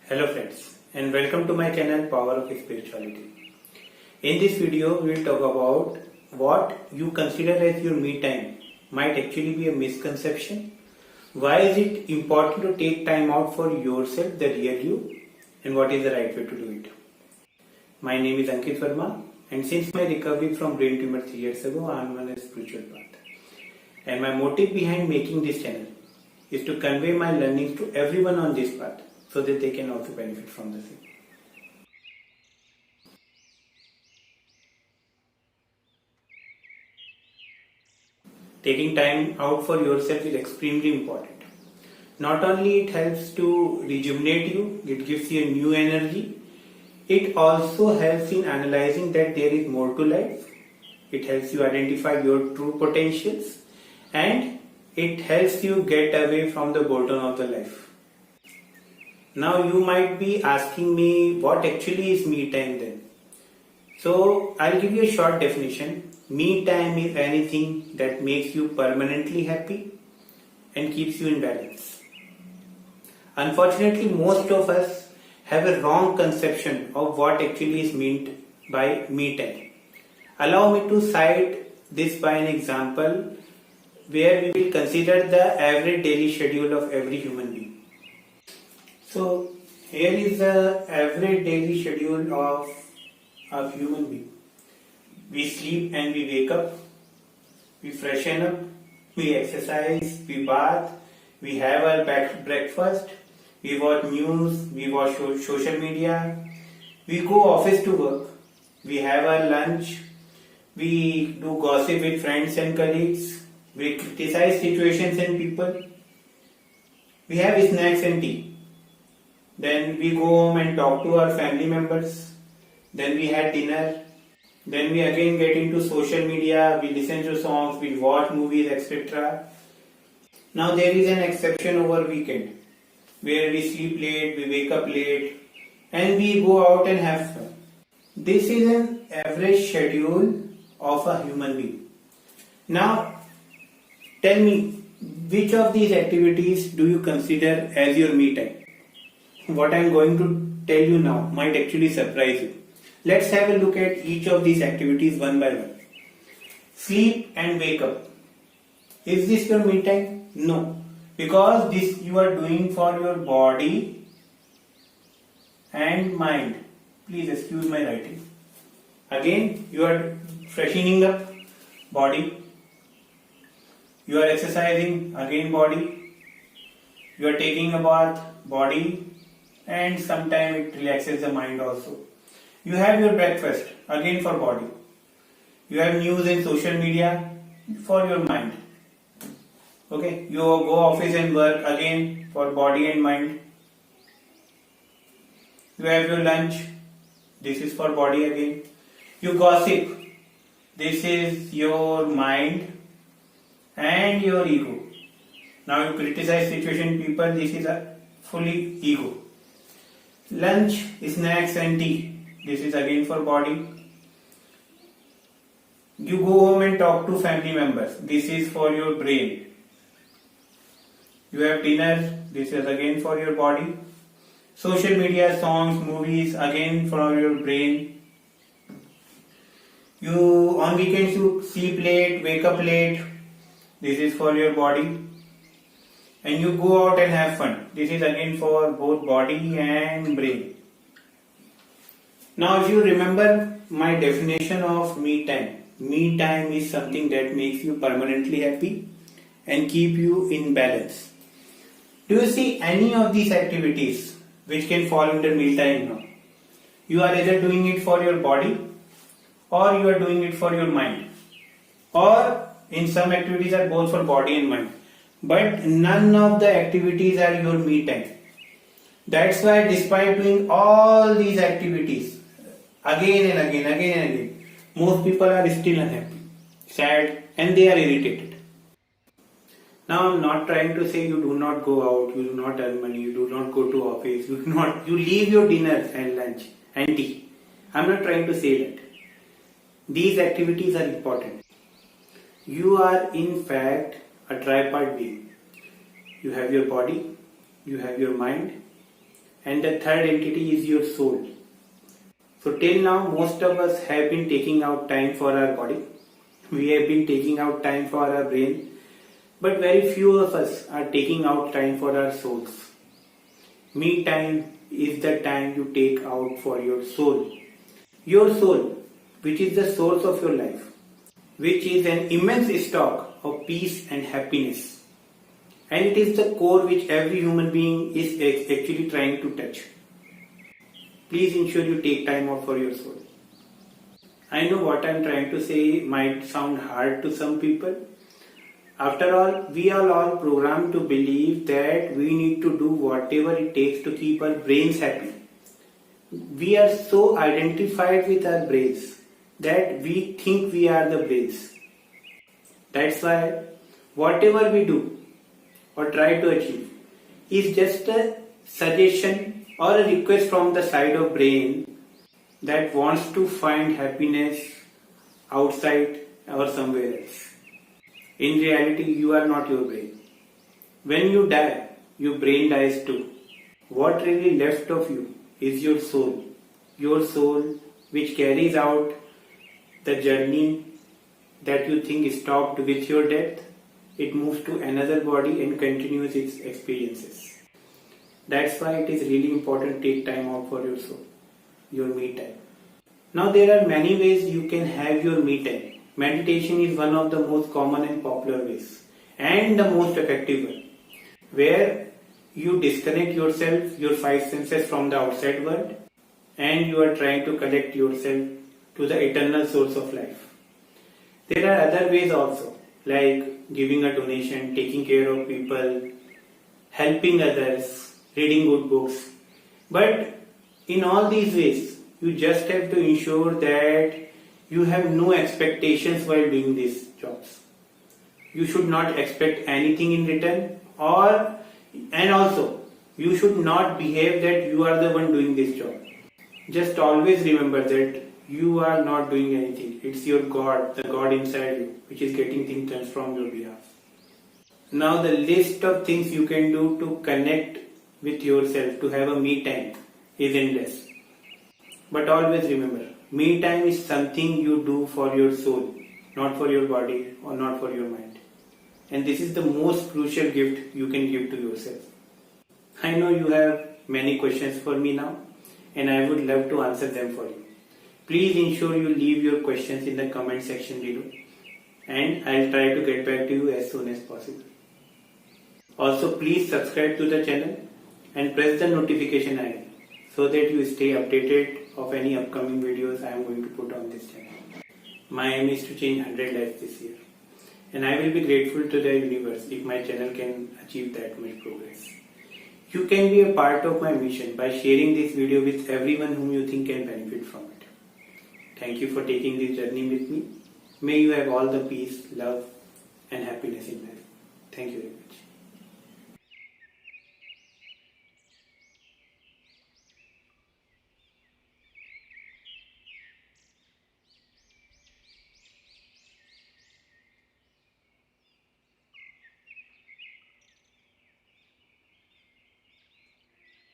Hello friends and welcome to my channel Power of Spirituality. In this video we will talk about what you consider as your me time might actually be a misconception. Why is it important to take time out for yourself, the real you, and what is the right way to do it? My name is Ankit Verma and since my recovery from brain tumor 3 years ago I am on a spiritual path. And my motive behind making this channel is to convey my learnings to everyone on this path, so that they can also benefit from the same. Taking time out for yourself is extremely important. Not only it helps to rejuvenate you, it gives you a new energy, it also helps in analyzing that there is more to life. It helps you identify your true potentials and it helps you get away from the boredom of the life. Now you might be asking me what actually is me time then. So I'll give you a short definition. Me time is anything that makes you permanently happy and keeps you in balance. Unfortunately, most of us have a wrong conception of what actually is meant by me time. Allow me to cite this by an example where we will consider the average daily schedule of every human being. So here is the average daily schedule of a human being. We sleep and we wake up, we freshen up, we exercise, we bath, we have our breakfast, we watch news, we watch social media, we go office to work, we have our lunch, we do gossip with friends and colleagues, we criticize situations and people, we have snacks and tea. Then we go home and talk to our family members. Then we had dinner. Then we again get into social media. We listen to songs. We watch movies, etc. Now there is an exception over weekend where we sleep late, we wake up late, and we go out and have fun. This is an average schedule of a human being. Now tell me, which of these activities do you consider as your me time? What I am going to tell you now might actually surprise you. Let's have a look at each of these activities one by one. Sleep and wake up. Is this your me time? No. Because this you are doing for your body and mind. Please excuse my writing. Again, you are freshening up body. You are exercising, again body. You are taking a bath, body. And sometimes it relaxes the mind also. You have your breakfast, again for body. You have news and social media for your mind. Okay, you go office and work, again for body and mind. You have your lunch, this is for body again. You gossip, this is your mind and your ego. Now you criticize situation, people, this is a fully ego. Lunch, snacks and tea. This is again for body. You go home and talk to family members. This is for your brain. You have dinner. This is again for your body. Social media, songs, movies, again for your brain. You on weekends you sleep late, wake up late. This is for your body. And you go out and have fun. This is again for both body and brain. Now if you remember my definition of me time. Me time is something that makes you permanently happy and keep you in balance. Do you see any of these activities which can fall under me time now? You are either doing it for your body or you are doing it for your mind. Or in some activities are both for body and mind. But none of the activities are your me time. That's why despite doing all these activities again and again, most people are still unhappy, sad and they are irritated. Now I'm not trying to say you do not go out, you do not earn money, you do not go to office, you leave your dinner and lunch and tea. I'm not trying to say that. These activities are important. You are in fact a tripart being. You have your body, you have your mind and the third entity is your soul. So till now, most of us have been taking out time for our body. We have been taking out time for our brain, but very few of us are taking out time for our souls. Me time is the time you take out for your soul. Your soul, which is the source of your life, which is an immense stock of peace and happiness. And it is the core which every human being is actually trying to touch. Please ensure you take time out for your soul. I know what I am trying to say might sound hard to some people. After all, we are all programmed to believe that we need to do whatever it takes to keep our brains happy. We are so identified with our brains that we think we are the brains. That's why whatever we do or try to achieve is just a suggestion or a request from the side of brain that wants to find happiness outside or somewhere else. In reality, you are not your brain. When you die, your brain dies too. What really left of you is your soul which carries out the journey that you think stopped with your death. It moves to another body and continues its experiences. That's why it is really important to take time out for your soul, your me time. Now there are many ways you can have your me time. Meditation is one of the most common and popular ways and the most effective one, where you disconnect yourself, your five senses from the outside world, and you are trying to connect yourself to the eternal source of life. There are other ways also, like giving a donation, taking care of people, helping others, reading good books. But in all these ways, you just have to ensure that you have no expectations while doing these jobs. You should not expect anything in return, and also you should not behave that you are the one doing this job. Just always remember that you are not doing anything. It's your God, the God inside you, which is getting things done from your behalf. Now the list of things you can do to connect with yourself, to have a me time, is endless. But always remember, me time is something you do for your soul, not for your body or not for your mind. And this is the most crucial gift you can give to yourself. I know you have many questions for me now, and I would love to answer them for you. Please ensure you leave your questions in the comment section below, and I'll try to get back to you as soon as possible. Also, please subscribe to the channel and press the notification icon so that you stay updated of any upcoming videos I am going to put on this channel. My aim is to change 100 lives this year, and I will be grateful to the universe if my channel can achieve that much progress. You can be a part of my mission by sharing this video with everyone whom you think can benefit from it. Thank you for taking this journey with me. May you have all the peace, love and happiness in life. Thank you very much.